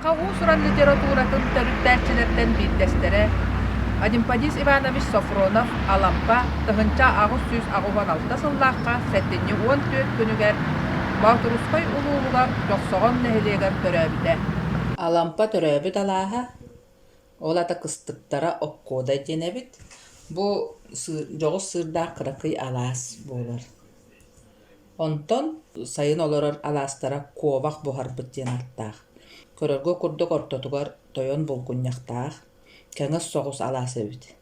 Сыллаққа уусуран литературатын төрүттәрчилерден билдестере Одимпадис Иванович Софронов Алампа тыгынча агыс сүз агуган алта сыллаққа сәттенне 14 күнүгер Баутурускай улуулуга жоксогон нехилегер төрөбүтэ. Алампа төрөбүт алааха олата кыстыктара оккода денебит. Бу жогус сырдаак кыракый алаас болар. Онтон сайын олорор алаастара куобак бухарбыт ден аттаах. Көрөргө курдук ортотугар тойон булгунняктаах. Кеңес согус алаас эбит.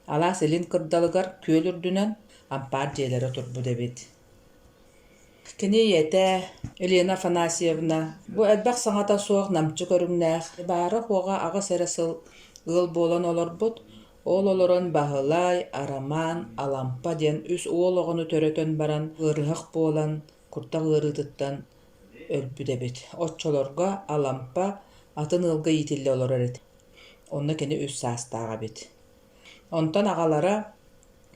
Алаас элин кырдалыгар көлүрдүнөн ампар жээлери турбу дебит. Кини ете Елена Афанасьевна бу элбак саңата соох намчы көрүңнээх. Бары хуога агыс эресыл ыл болон олорбут. Ол олорон Бахылай, Араман, Алампа ден үс уологону төрөтөн баран ырыхак болан курта ырытыттан өлбү дебит. Отчолорго Алампа атын ылга итилле олорор эт. Онна кини үс саастаага бит. Онтон агалара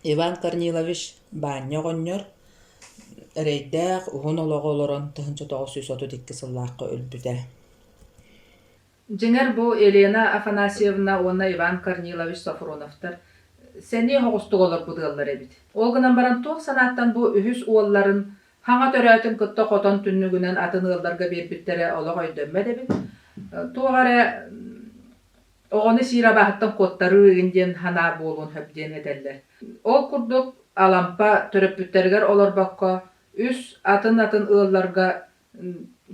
Иван Корнилович Банья гоннор рейдэх уһун олого олорон 1932 сыллаакка өлбүтэ. Жеңер бу Елена Афанасьевна онна Иван Корнилович Софроновтар сени хоғустук олар будылар эбит. Ол гынан баран туох санаттан бу үһүс уолларын хаңа төрөтүн кытта котон түннүгүнөн атын ылдарга бербиттере ологой дөммө дебит. Тугаре огону сира бахаттан коттары инден хана болун хөбден эделлер. Ол курдук Алампа төрөппүттергер олар бакка үс атын ылларга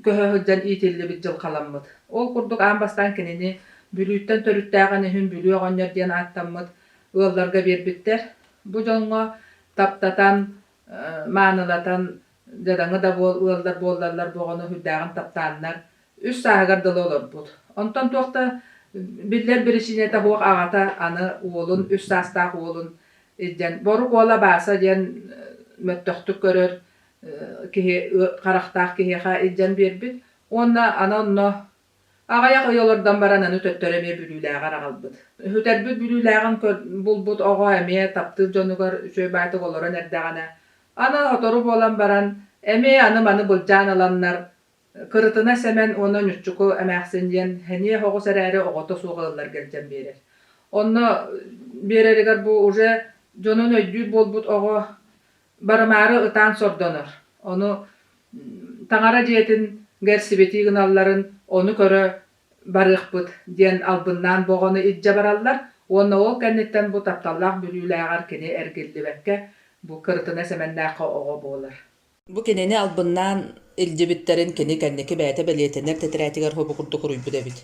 көһөһүдден итилли бит жыл каламмыт. Ол курдук амбастан кинини бүлүүттен төрүттääгәне хүн бүлүү оҕонньор диэн аттаммыт ылларга бербиттер. Бу жоңго таптатан, маанылатан жадаңы да ыллар болларлар боҕону хүддääгин таптааннар үс сааһыгар дылы олорбут. Онтон туохта биллер бирисинете хуак агата аны уолун үс саастаах уолун идден борук уола бааса диэн möttөхтүк көрөр киһи карахтаах киһиха идден бербит. Онно агаяк ыйолордан баран аны төттөрөме бүлүүлээгэр агалбыт. Хүтэрбит бүлүүлээгин булбут ого эме таптыр дьонугар сөйбайтык олорон эрдэгана. Аны отору болан баран эме аны маны былжаан аланнар кырытына семен оны нүччуку эмээхсин диэн хение хогус эрээри огото суuгалар келжен берер. Онно береригер бу уже дьонун өйдүү болбут ого барымаары ытаан сордонор. Onu таңара диетин герсибетигин алларын onu көрө барыхпыт диэн албыннан боҕону идже бараллар. Onu ол кэнниттен бу тапталлаах бүлүүлээгэр кини эргиллибекке бу кырытына семеннээхэ ого болар. Бу кинини албыннан илдибиттерин кини кэнники бэйэтэ белиэтинер тетирэтигэр хобу курду хуруйбу дебит.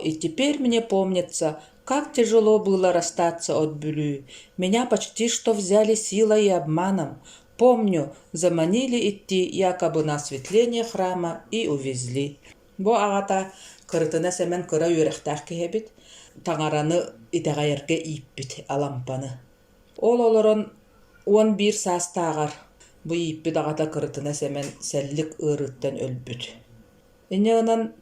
И теперь мне помнится, как тяжело было расстаться от бүлүү. Меня почти что взяли силой и обманом. Помню, заманили идти якобы на осветление храма и увезли. Бу агата кырытына семен кыра үйрехтаах киһэбит, таңараны итэгайерге ииппит Алампаны. Ол олорон 11 саастаагар бу ииппит агата кырытына семен сэллик ырыттан өлбүт. Иннегынан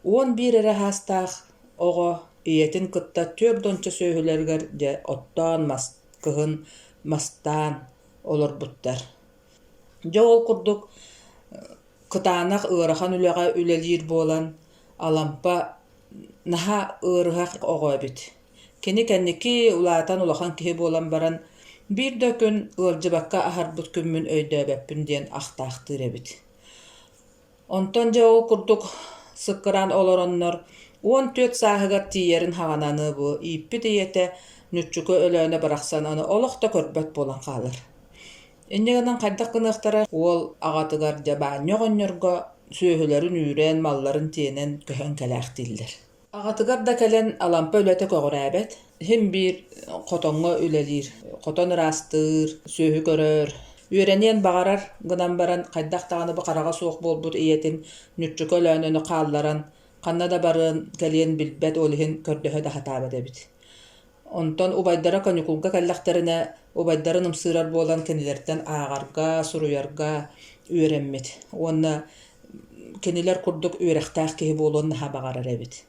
11 эре хастаах ого иетин кытта төрдөнчө сөйһүлергер де оттон кыһын мастаан олорбуттар. Жол курдук кытаанах ыарахан үлэҕэ үлэлиир буолан Алампа наһа ыарыһах оҕойбит. Кини кэнники улаатан улахан киһи буолан баран биир дөкүн ыалдьыбакка аһарбыт күммүн өйдөөбэппин диэн ахтаахтыыр эбит. Онтон жол курдук сыккыран олороннор 14 сааһыгар тиийэрин хаҕананы бу ииппит ийэтэ нүччүкө өлөөнө барахсан аны олохто көрбөт болан хаалар. Иннегенен хайдах кыныахтара ол агатыгар Банья гоннорго сөйһүлөрүн үүрэн малларын тиенен көһөн кэлээхтиллер. Агатыгар да кэлэн Алампа өлөтө көҕүрээбэт. Хим биир хотоҥҥо үлэлиир, хотон ырастыыр, сөйһү көрөр. Үөрэниэн багарар гынан баран хайдах таҕаны бу харага суох болбут ийэтин нүччүкө өлөөнөнү хаалларан ханна да барын кэлиэн билбэт олиһин көрдөһө да хатаабат эбит. Онтон убайдара конюкулга кэллэхтэринэ убайдарын ымсыырар буолан кэнилэртэн ааҕарга, суруйарга үөрэммит. Уонна кэнилэр курдук үөрэхтээх киһи буолуон наһа багарар эбит.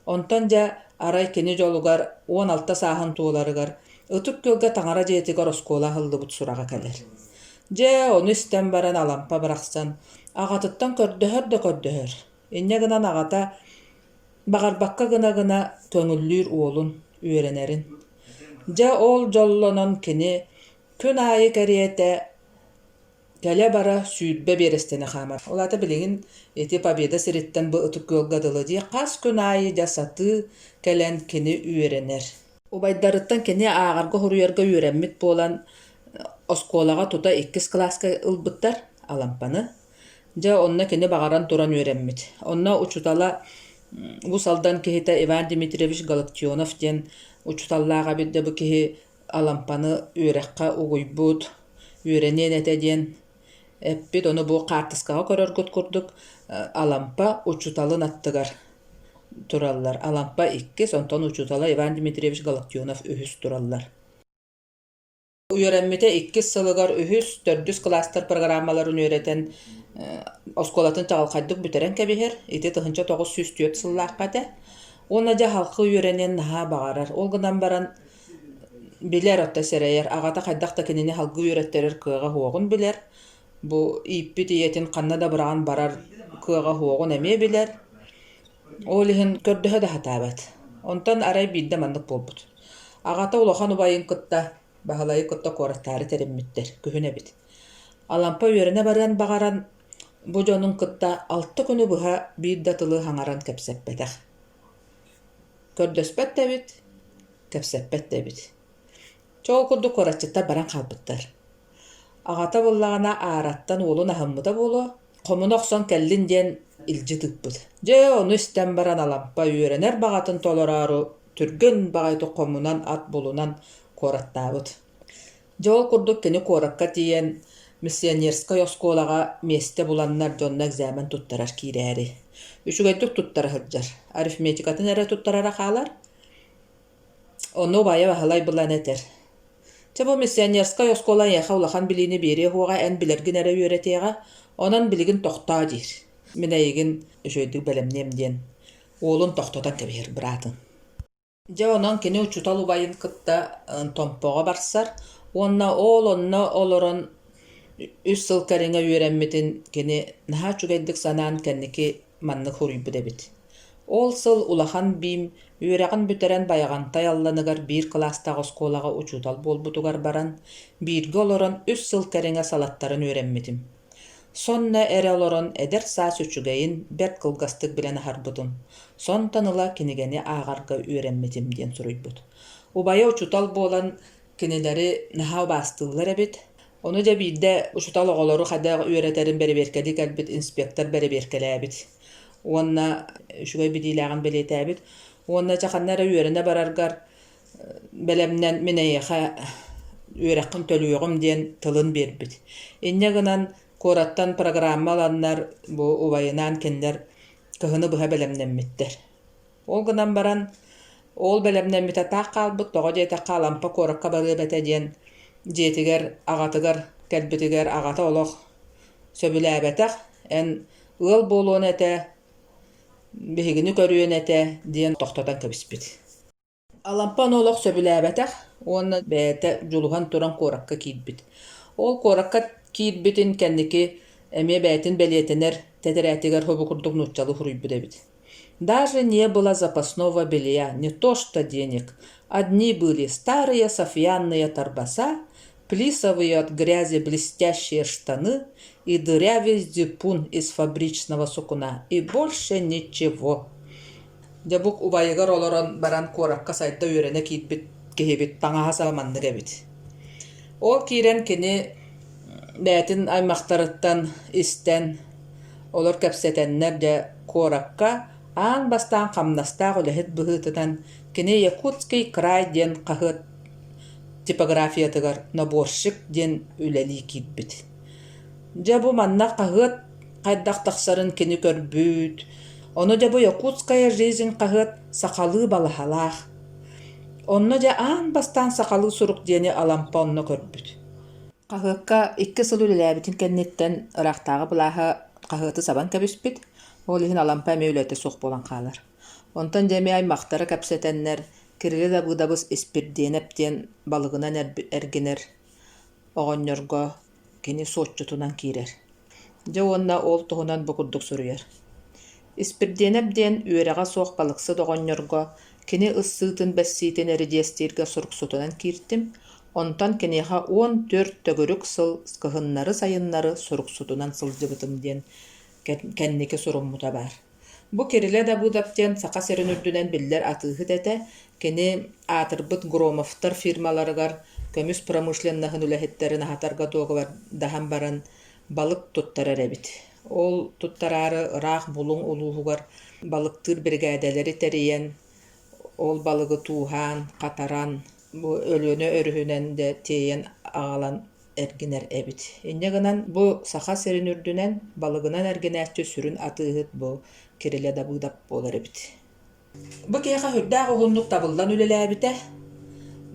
Онтон дьэ арай кини дьолугар 16 сааһын туоларыгар ытык көлгэ таҥара дьиэтигэр оскуола хыллыбыт сурага кэлэр. Дьэ ону истэн баран Алампа барахсан, аҕатыттан көрдөһөр да көрдөһөр. Инне гынан аҕата Bagarbakka gına köngüllür oğlun üyerenerin. Ja ol jollonon kini kün ayı keriyete gele bara süýtbe berestene hamar. Olata biligin eti Победа siritten bu ıtık yolgadılı diye kas kün ayı jasatı kelen kini üyerener. Ubaydarıttan kini ağarga huruyarga üyerenmit bolan oskolaga tuta 2 klaska ılbıttar alampanı. Ja onna kini bagaran turan üyerenmit. Onna uçutala bu saldan kihite Ivan Dmitrievich Galaktionov den uçutallaga bidde bu kihi alampanı üyerekka uguybut üyerenen etedien eppit onu bu kartıskaga körörgüt kurduk alampa uçutalın attıgar turallar. Alampa 2 sonton uçutala Ivan Dmitrievich Galaktionov ühüs turallar. Üyerenmite 2 sılıgar ühüs 400 klastar programmaların üyereten oskolatın çağılkaydık büteren kebiher. Iti tıhınca 904 sıllıqqa Ona ja halkı üyerenen naha bağarar. Olgıdan baran biler otta sereyer. Ağata kaydaqta kenini halkı üyeretterir kığa huogun biler. Bu ippi diyetin kanna da bırağın barar kığa huogun emeye biler. Olihin kördühe de hatabat. Ondan aray bilde mandık bolbut. Ağata ulohan ubayın kıtta bahalayı kıtta korattari terimmittir. Kühüne bit. Alampa üyerene baran bağaran bu jonun kıtta 6 günü buha bir datılı hangaran kepseppeteh. Kördöspet de bit, kepseppet de bit. Çoğu kurdu koratçıtta baran kalbıttar. Ağata bollağına ağarattan oğlun ahımmıda bolu, komun oqson kellin den ilci tıkbıd. Je onu isten baran alampa üyerener bağatın tolararu, türgün bağaytı komunan at bolunan korattağıd. Çoğu kurduk kini korakka diyen Missionerska yoskolaga meste bulanlar jonna egzamen tuttarar kireri. Üçügeydik tuttara hırjar. Arifmetikatın ere tuttarara qalar. Onu baya bahalay bulan eter. Çabo Missionerska yoskola yaha ulahan bilini beri huaga en bilergin ere üretega, onan biligin toqta dir. Minayigin üçügeydik belemnem diyen. Oğlun toqtodan kebir biratın. Ja onan kini uçutalı bayın kıtta tompoğa barsar. Onna oloron 3 sıl karına üyerenmetin kini naha çügeydik sanan kendiki manlık huruybu debit. Ol sıl ulahan bim üyereğin büteren bayagantay allanıgar bir klasta oskolaga uçutal bolbutugar baran birgi oloron 3 sıl karına salattarın üyerenmetim. Sonna ere oloron eder saas üçügeyin ber kılgastık bilen harbudun. Son tanıla kinigeni ağarga üyerenmetim diyen suruybut. Ubaya uçutal bolan kinileri naha bastıllar ebit. Onu da bir de uçutal oğulları hada üyereterin beri berkedik elbet inspektor beri berkelebit. Onna şugay bidiylağın beleytebit. Onna çakanlara üyerine barargar belemnen mineyeha üyerekin tölüyogum diyen tılın berbit. Enne gınan korattan programma alanlar bu ubayınan kendiler kıhını buha belemnenmittir. Ol gınan baran ol belemnenmite taq kalbıt, toğa jete qalampa korakka barıbete diyen jetiger, ağatıgar, kelbitiger, ağata oloq söbüläbeteq, en ıl boluğun ete, bihigini körüyen ete diyen toqtodan kebispit. Alampan oloq söbüläbeteq, onu bäte juluhan turan korakka kiidbit. Ol korakka kiidbitin kendiki eme bätin belietener teterätiger hobu kurduk nutçalı huruybu debit. Даже не было запасного белья, не то что денег. Одни были старые софьянные торбаса, плисовые от грязи блестящие штаны и дырявый зипун из фабричного сукна. И больше ничего. Жабук убайыгар олорон баран коракка сайда үйрене кихибит таңаха салманны кебит. Ол кирен кини бәтин аймақтарыттан истен олор кепсетеннер де коrakka аан бастан камнастаах үлэхит быһыытытан кини Якутский край ден қахыт типографиятыгар наборщик ден үлэлии киитбит. Жабу манна қахыт қайдақ тахсарын кини көрбүт. Оно жабу Якутская жизнь қахыт сақалы балахалаах. Онно жа аан бастан сақалы сурук дени алампа онно көрбүт. Қахытка 2 сыл үлэлээбитин кенниттен ырақтағы бұлаға қахыты сабан кәбіспит. Ол ихин алампа мөйлөтө сук болан қалар. Онтан жеме аймақтары кәпсетеннер, кирили да бұдабыз испирденептен балығынан әргенер, оғоннорго кені соотчутунан кирер. Же онна ол туғынан бұқырдық сүрүйер. Испирденеп ден үереға соқ балықсы доғоннорго, кини ыссыытын бәссиитин эридиестиирге суруксутунан кииртим, онтон киниха 14 төгүрүк сыл кыһыннары сайыннары суруксутунан сылдьыбытым диэн кэнники суруммута баар. Бу кириле да будаптен сақа серин үрдүнен биллер атыыхыт эте, кини атырбыт Громовтар фирмаларыгар көмүс промышленныхын үлэхиттерин ахатарга туогубар дахан баран балык туттарар эбит. Ол туттарары ыраах булуң улуугар балыктыр бригаделери териен, ол балыгы тууһаан, катаран, бу өлүөнө өрүһүнен де тиен агалан эргинер эбит. Инне гынан бу саха серин үрдүнен балыгынан эргинээччи сүрүн атыыхыт бу кириле да быдап болар эбит. Бу киэха хүрдээх уһуннук табылдан үлэлээбите.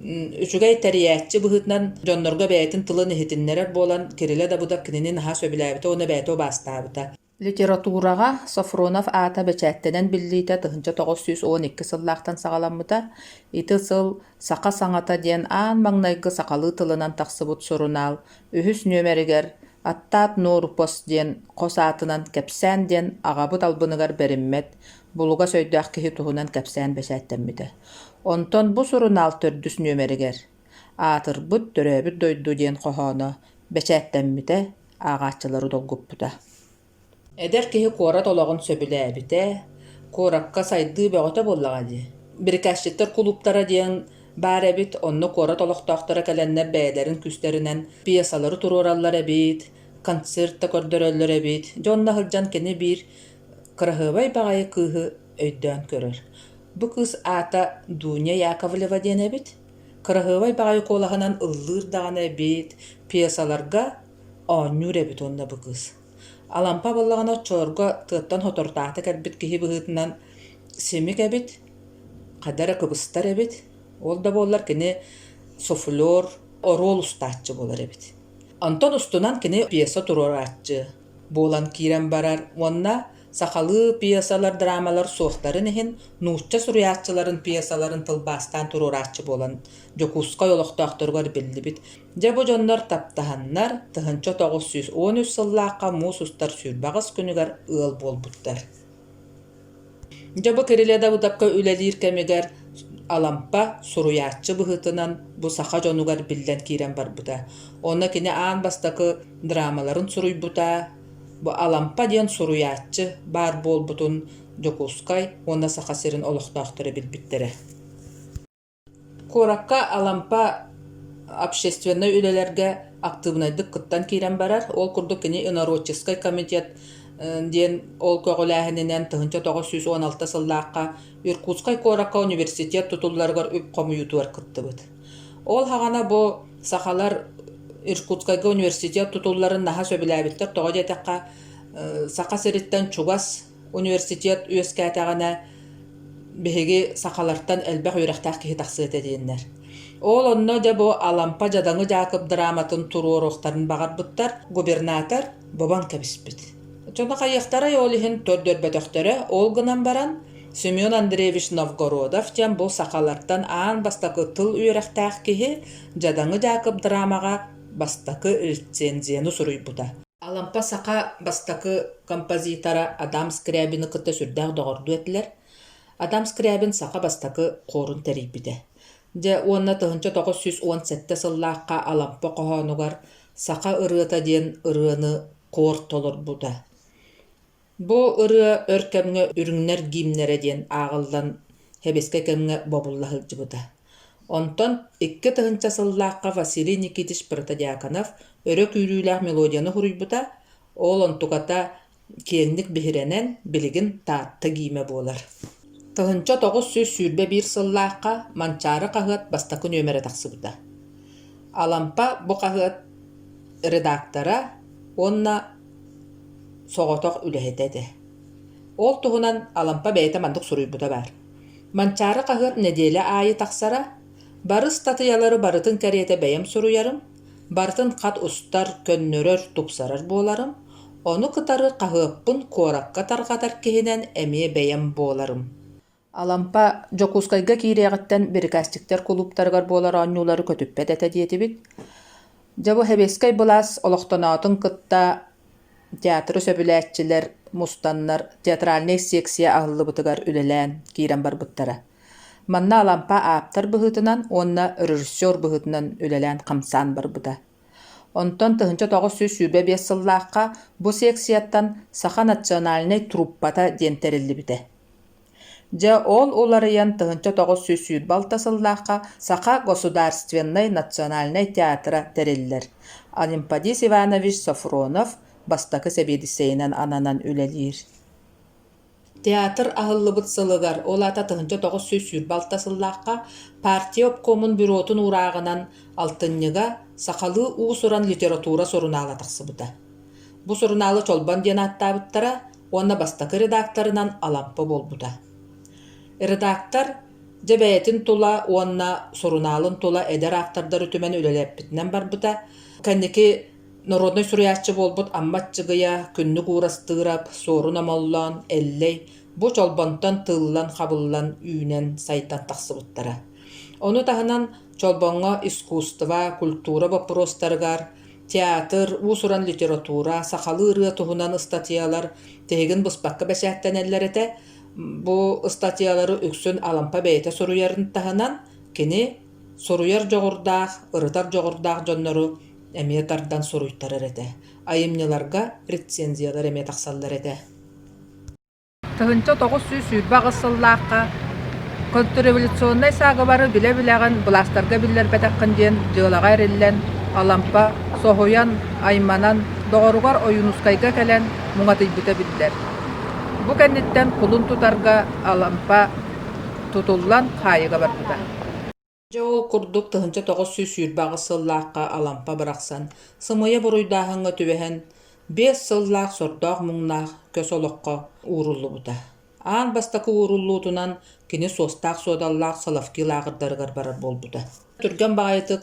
Үчүгэй терияаччы быһытнан дьоннорго бэйэтин тылын ихитиннерер болан кириле да быдап кинини наһа сөбүлээбите, оны бэйто бастаабыта. Литературага Сафронов аата бэчээттенен биллиите 1912 сыллаахтан сагаламмыта, ити сыл сақа саҥата диэн аан маҥнайгы сакалыы тылынан тахсыбыт сурунаал, үһүс нөмеригер аттаат нуорупос диэн хос аатынан кэпсээн диэн аҕабыт албыныгар бериммет, булуга сөйдөөх киһи туһунан кэпсээн бэчээттэммите. Онтон бу сурунаал төрдүс нөмеригер аатырбыт төрөөбүт дойду диэн хохооно бэчээттэммите аагааччылары долгуппута. Эдер киһи куора толоҕун сөбүлээбите, куоракка сайдыы бөҕөтө боллаҕа дии. Бирикээсчиттер кулуптара диэн баар эбит, онно куора толохтоохтара кэленнер бэйэлэрин күстэринэн пьесалары туруораллар эбит, концертта көрдөрөллөр эбит, дьонна сылдьан кини биир кыраһыабай баҕайы кыыһы өйдөөн көрөр. Бу кыыс аата Дуня Яковлева диэн эбит, кыраһыабай баҕайы куолаһынан ыллыыр даҕаны эбит, пьесаларга оонньуур эбит онна бу кыыс. Алампа боллаҕына чоорго тыаттан хотортаата кэрбит киһи быһыытынан симик эбит, хадара кыбыстар эбит, ол да боллар кини суфлер, орол устааччы болар эбит. Онтон устунан кини пьеса туруорааччы буолан киирэн барар, уонна сахалыы пьесалар, драмалар суохтарын иһин нуучча суруяаччыларын пьесаларын тылбаастаан туруорааччы буолан жокускай олохтоохторгор биллибит. Дьэ бу дьоннор таптаһаннар 1913 сыллаакка муус устар сүүрбаҕыс күнүгэр ыал буолбуттар. Дьэ бу кириле да бутапка үлэлиир кэмигэр алампа суруяаччы быһытынан бу саха дьонугар биллэн киирэн барбыта. Онна кини аан бастакы драмаларын суруйбута. Бу алампа диэн суруяаччы бар болбутун жокускай онна саха серин олохтоохтары билбиттере. Куоракка алампа общественный үлэлэргэ активнайдык кыттан киирэн барар. Ол курдук кини инородческий комитет диэн ол көҕүлээһининэн 1916 сыллаакка Иркутскай Куоракка университет тутулларыгар үп комуютуар кыттыбыт. Ол хаҕана бу сахалар Иркутскайга университет тутулларын наһа сөбүлээбиттер тоҕо диэтэхха сақа сериттен чугас университет үөскээтэҕинэ биһиги сахалартан элбэх үөрэхтээх киһи тахсыыта диэннэр. Ол онно да бу алампа жадаҥы Жакып драматын туруоруохтарын баҕарбыттар губернатор Бобан кэбиспит. Чона хайыахтара ол иһин төрдөрбөтөхтөрө ол гынан баран Семен Андреевич Новгородов тем бу сахалартан аан бастакы тыл үөрэхтээх киһи жадаҥы Жакып драмаға бастакы рецензияны суруйбута. Алампа сақа бастакы композитора Адам Скрябины кытта сүрдээх доҕорду этилэр. Адам Скрябин сақа бастакы коорун терийбите. Дьэ уонна 1917 сыллаакка алампа коһоонугар сақа ырыата диэн ырыаны коор толорбута. Бу ырыа өр кэмҥэ үрүҥнэр гимнэре диэн ааҕыллан хэбеске кэмҥэ бобуллаһылдьыбыта. Онтон 2 сыллаакка Василий Никитич Протодиаконов өрө күүрүүлээх мелодияны хуруйбута, ол онтуката киэҥник биһирэнэн билигин таатта кииме буолар. 1901 сыллаакка Манчары хаһыат бастакы нөмере тахсыбыта. Алампа бу хаһыат редактора онна соҕотох үлэһэтэ. Ол туһунан алампа бэйэтэ мандык суруйбута бар. Манчары хаһыат неделя аайы тахсара, барыс татыялары барытын кэриэтэ бэйэм суруярым, бартын хат устар көннөрөр тупсарар буоларым, ону кытары хаһыаппын куоракка тарҕатар киһинэн эмиэ бэйэм буоларым. Алампа жокускайга киириэҕиттэн бирикастиктер кулуптарыгар буолар оонньуулары көтүппэт этэ диэтибит. Жабу хэбескай былаас олохтоноотун кытта театры сөбүлээччилер, мустаннар, театральный секция аһыллыбытыгар үлэлээн киирэн барбыттара. Манна алампа ааптар быһытынан, онна режиссер быһытынан үлэлээн хамсаан барбыта. Онтон тыһынча тоҕус сүүс сүүрбэ биэс сыллаахха бу секцияттан Саха национальный труппата диэн териллибите. Дьэ ол уларыйан тыһынча тоҕус сүүс сүүр балта сыллаахха Саха государственный национальный театра териллер. Олимпадис Иванович Софронов бастакы себедисейинен ананан үлэлиир. Театр аһыллыбыт сылыгар олата тыһынча тоҕус сүүс сүүр балта сыллаахха партия обкомун бюротун ураагынан алтынньыга Сахалыы уусуран литература сорунаала тахсыбыта. Бу сорунаалы чолбан диэн аттаабыттара, уонна бастакы редакторынан алампа болбута. Редактор дебэйэтин тула, уонна сорунаалын тула эдер автордар үтүмен үлэлэппитинен барбыта. Кэнники народной суруяччы болбут амматчыгыя күннүк уурастыырап, сорун амоллоон, эллей, бу чолбонтон тыллан хабыллан үүнен сайтан тахсыбыттара. Ону таһынан чолбоҥҥо искусство, культура вопростарыгар, театр, уусуран литература, сахалы ырыа туһунан статьялар тэһигин быспакка бэсээттэнэллэр этэ, бу статьялары үксүн алампа бэйэтэ соруйарын таһынан кини соруяр жоҕурдаах, ырытар жоҕурдаах дьоннору эмиэ тардан соруйтарар этэ. Айымньыларга рецензиялар эмиэ тахсаллар этэ. Тыһынча тоҕус сүүс сүүрбэ сыллаахха контрреволюционный саагабары билэ-билэҕин быластарга биллэрбэтэххин диэн дьыалаҕа эриллэн алампа соһуян, айманан, доҕоругар ойунускайга кэлэн муҥатыйбыта биллэр. Бу кэнниттэн кулун тутарга алампа тутуллан хаайыга барбыта. Жол курдук тыһынча тоҕус сүүс сүүрбэҕи сыллаахха алампа барахсан, сымыйа буруйдааһыҥҥа түбэһэн 5 сыллаах сордоох муҥнаах көс олоққа ууруллубута. Аан бастакы ууруллуутунан кини суостаах суодаллаах салавки лаагырдарыгар барар болбута. Түргэн баҕайытык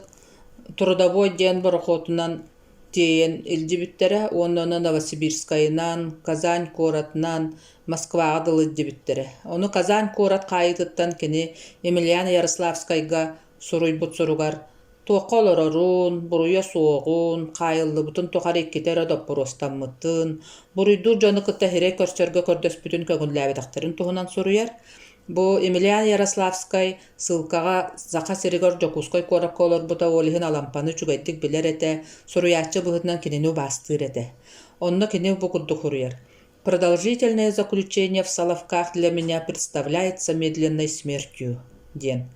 Трудовой диэн борохотунан тиен илдибиттере, онна Новосибирскайынан, Казань коратынан, Москваға дылыддибиттере. Оны Казань корат кайытыттан кини Емельяна Ярославскайга суруйбут суругар туоққа олорорун, буруя суоғун, кайыллыбытын тухар иккитер одоппоростаммытын, буруйдур жоны кытта хире көрсөргө көрдөспүтүн көгүнлээбитактарын туһунан суруяр. Бу Емельяна Ярославскай сылкаға зақа сиригор жокускай коракка олорбута олиһин алампаны чугайдык билер эте, суруяччы быһытынан кинини бастыыр эте. Онно кини бу курдук хуруяр. Продолжительное заключение в Соловках для меня представляется медленной смертью, ден.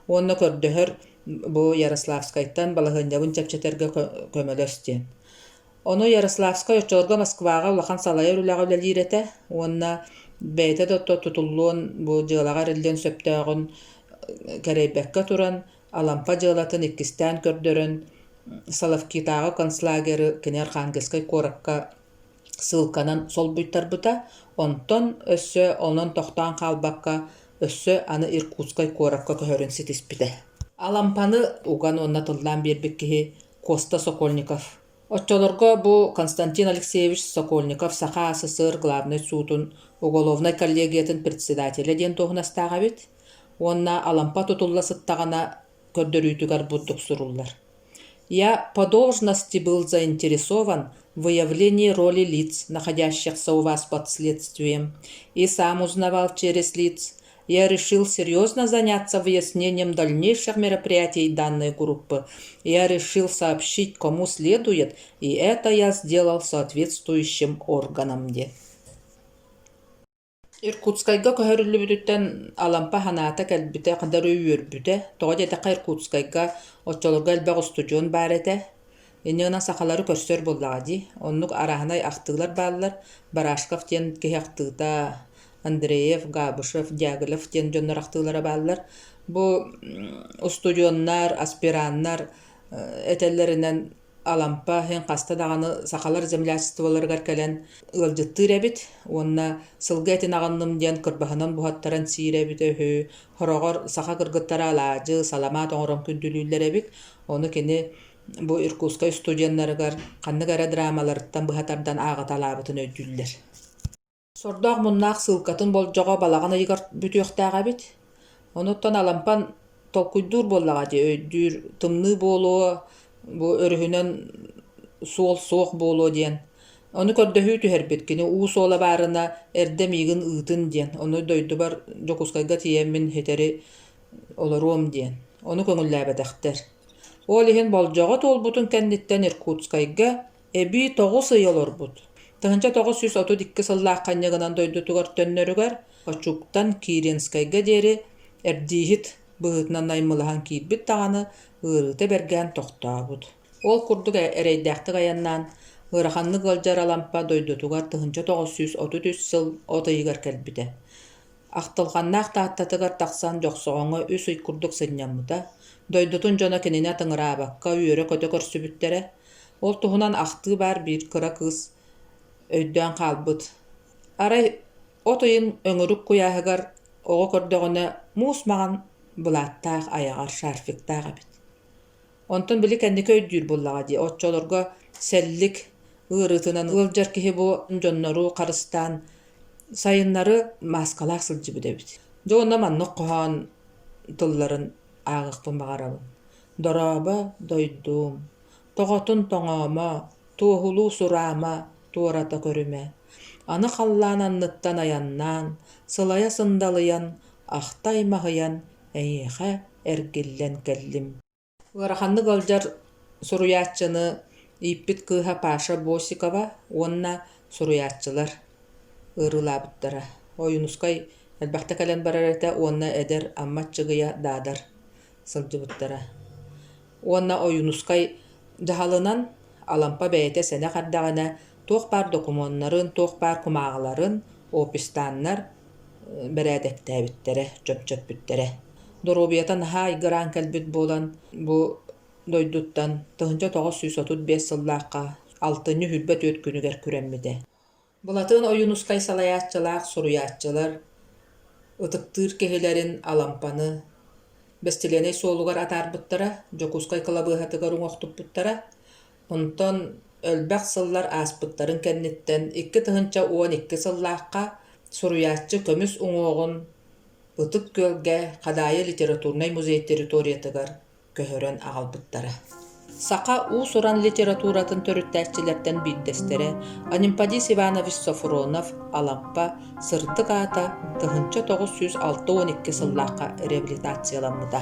Онно көрдөһөр бу Ярославскайттан балаһыннябын чепчетерге көмөлөстен. Ону Ярославскай очорго Москвага улахан салайыр үлэҕэ үлэлиир эте, онна бэйте дотто тутуллуон бу дьыалаҕар илден сөптөөгүн кэрейбэкке туран, алампа дьыалатын иккистэн көрдөрөн, Соловкитагы концлагері кини Архангельскай коракка сылканан сол буйтарбыта, онтон өссө онон тохтоон хаалбакка өссө аны Иркутскай коракка көһөрүн ситиспите. Алампаны уган онна тыллаан биэрбик киһи Коста Сокольников. Отчолорго бу Константин Алексеевич Сокольников Саха СССР главный судун уголовной коллегиятын председателя диэн туһунастааҕа бит. Онна алампа тутулла сыттаҕана көрдөрүүтүгар буддук суруллар. Я по должности был заинтересован в выявлении роли лиц, находящихся у вас под следствием, и сам узнавал через лиц. Я решил серьезно заняться выяснением дальнейших мероприятий данной группы. Я решил сообщить, кому следует, и это я сделал соответствующим органам. Иркутскайга көһөрүлүбүтүттен алампа ханаата кэлбите кадар үйүрбүтэ, тоҕо дэтэхэ Иркутскайга оччолорго элбэх студион бар эте. Иннигынан сахалары көрсөр боллаҕа ди. Оннук араһынай ахтыылар бааллар, Барашков диэн киһи ахтыыта, Андреев, Габышев, Дягилев диэн дьоннор ахтыылара бааллар. Бу студионнар, аспираннар этеллеринен алампа хен каста даганы сахалар землячестволарыгар кэлэн ылжыттыыр эбит. Онна сылга этин аганным диэн кырбаһынан буһаттаран сииребит өһү, хорогор саха кыргыттара алаажы, саламат оҥорон күндүлүүлэр эбит. Ону кини бу Иркутскай студияннарыгар канныгара драмаларыттан быһатардан ааҕаталаабытын өйдүллэр. Сордоох муннаах сылкатын болжоҕо балаҕын ыйыгар бүтүөхтээҕэ бит. Онуттан алампан толкуйдуур боллаҕа ди, өйдүүр тымныы буолуо, бу өрүһүнэн суол суох буолуо диэн. Onu көрдөһүү түһэрбит кини уус ола баарына эрдем ийгин ыытын диэн. Onu дойдубар жокускайга тиеммин хетери олоруом диэн. Onu көңүллээбэтэхтэр. Ол иһин болжоҕо толбутун кэнниттэн Иркутскайга эби 9 ый олорбут. Тыһынча 932 сыллаах канньыгынан дойдутугар төннөрүгөр Очуктан Киренскайга диэри эрдиихит быһытынан наймылахан киирбит таҕаны ыырыыта бэргээн тохтообут. Ол курдук эрэйдээхтик аяннаан ыраханнык ылдьар алампа дойдутугар тыһынча 933 сыл отойыгар кэлбитэ. Ахтылханнаах тааттатыгар тахсан жоксоҕоҥо 3 ый курдук сынньаммыта, дойдутун дьоно кинини атыҥыраабакка үөрэ көтө көрсүбүттэрэ, ол туһунан ахтыы баар биир кыра кыыс өйдөөн хаалбыт. Арай от ыйын өҥүрүк куяаһыгар оҕо көрдөҕүнэ муусмаҕан булааттаах айаҕар шарфиктаах эбит. Онтон били кэнники өйдүүр буллаҕа дии, отчолорго сэллик ыырытынан ылдьар киһи бу дьоннору харыстаан сайыннары маскалаах сылдьыбыт эбит. Дьоонна маннык коһоон тылларын аагыкпын баҕарабын. Дорооба дойдуум, тоҕотун тоҥоомо, туоһулуу сураама, туората көрүмэ. Аны халлаан анныттан аяннаан, сылайа сындалыйан, ахтай маһыян, эйиэхэ эргиллэн кэллим. Ыараханнык ылдьар суруяаччыны ииппит кыыһа Паша Босикова уонна суруяаччылар ырылаабыттара. Ойунускай элбэхтэ кэлэн барар этэ уонна эдэр аммаччыгыйа даадар сылдьыбыттара. Уонна ойунускай дьаһалынан алампа бэйэтэ сэнэ хардаҕына туох баар докумоннарын, туох баар кумааҕыларын опистааннар бэрээдэктээбиттэрэ, чөпчөппүттэрэ. Доробуйата наһаа айгыраан кэлбит буолан бу дойдуттан тыһынча 935 сыллаахха 6-ньы хүрбэт өт күнүгэр күрэммите. Булатын ойунускай салаyaatчылаах суруяаччылар ытыктыыр киһилэрин алампаны бэстиленэй суолугар атаарбыттара, жокускай кылабыахатыгар уҥохтуппуттара, онтон өлбэх сыллар ааспыттарын кэнниттэн 2 тыһынча 12 сыллаахха суруяаччы көмүс уҥуоҕун ытык күөлгэ Хадаайы литературнай музей территориятыгар көһөрөн аҕалбыттара. Саха уус уран литературатын төрүттээччилэртэн биирдэстерэ Анимпадис Иванович Софронов алампа сырдык аата тыһынча 906-12 сыллаахха реабилитацияламмыта.